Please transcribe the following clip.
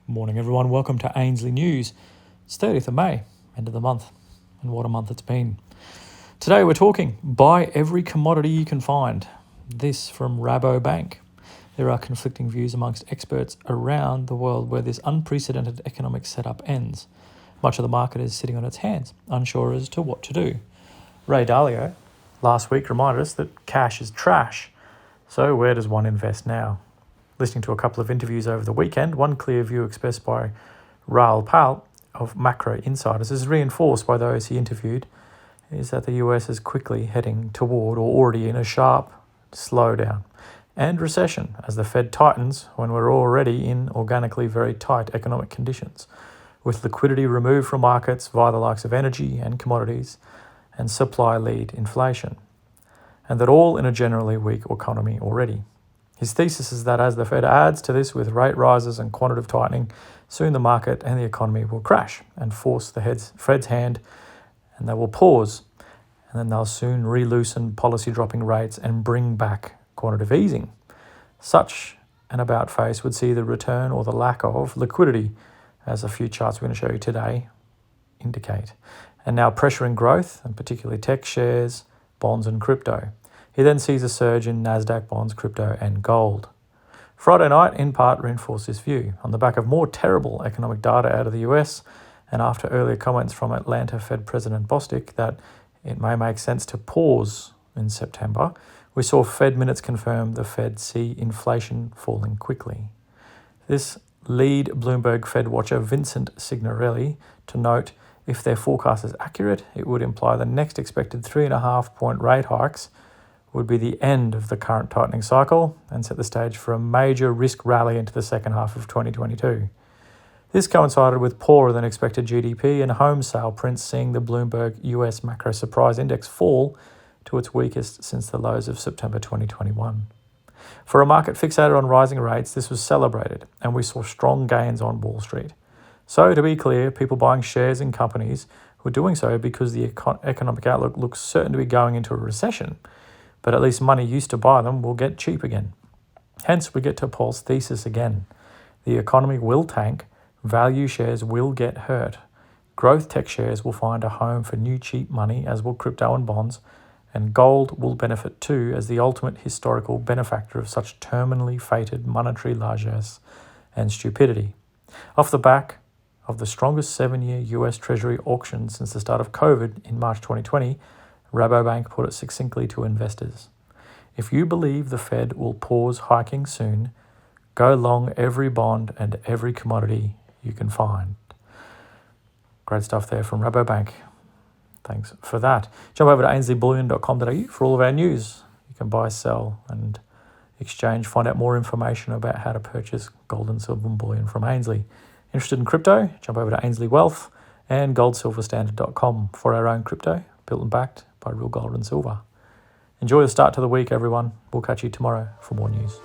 Morning everyone, welcome to Ainsley News. It's 30th of May, end of the month, and what a month it's been. Today we're talking buy every commodity you can find. This from Rabobank. There are conflicting views amongst experts around the world where this unprecedented economic setup ends. Much of the market is sitting on its hands, unsure as to what to do. Ray Dalio last week reminded us that cash is trash. So where does one invest now? Listening to a couple of interviews over the weekend, one clear view expressed by Rabobank of Macro Insiders is reinforced by those he interviewed, is that the US is quickly heading toward or already in a sharp slowdown and recession as the Fed tightens when we're already in organically very tight economic conditions, with liquidity removed from markets via the likes of energy and commodities and supply-led inflation, and that all in a generally weak economy already. His thesis is that as the Fed adds to this with rate rises and quantitative tightening, soon the market and the economy will crash and force the Fed's hand, and they will pause, and then they'll soon re-loosen policy dropping rates and bring back quantitative easing. Such an about face would see the return or the lack of liquidity, as a few charts we're going to show you today indicate, and now pressuring growth, and particularly tech shares, bonds and crypto. He then sees a surge in Nasdaq bonds, crypto and gold. Friday night, in part, reinforced this view. On the back of more terrible economic data out of the US, and after earlier comments from Atlanta Fed President Bostic that it may make sense to pause in September, we saw Fed minutes confirm the Fed see inflation falling quickly. This lead Bloomberg Fed watcher Vincent Signorelli to note if their forecast is accurate, it would imply the next expected 3.5-point rate hikes would be the end of the current tightening cycle and set the stage for a major risk rally into the second half of 2022. This coincided with poorer than expected GDP and home sale prints, seeing the Bloomberg US Macro Surprise Index fall to its weakest since the lows of September 2021. For a market fixated on rising rates, this was celebrated, and we saw strong gains on Wall Street. So, to be clear, people buying shares in companies were doing so because the economic outlook looks certain to be going into a recession, but at least money used to buy them will get cheap again. Hence, we get to Paul's thesis again. The economy will tank, value shares will get hurt, growth tech shares will find a home for new cheap money, as will crypto and bonds, and gold will benefit too as the ultimate historical benefactor of such terminally fated monetary largesse and stupidity. Off the back of the strongest 7-year US Treasury auction since the start of COVID in March 2020, Rabobank put it succinctly to investors. If you believe the Fed will pause hiking soon, go long every bond and every commodity you can find. Great stuff there from Rabobank. Thanks for that. Jump over to ainsleyBullion.com.au for all of our news. You can buy, sell and exchange. Find out more information about how to purchase gold and silver and bullion from Ainsley. Interested in crypto? Jump over to Ainsley Wealth and goldsilverstandard.com for our own crypto, built and backed by real gold and silver. Enjoy the start to the week, everyone. We'll catch you tomorrow for more news.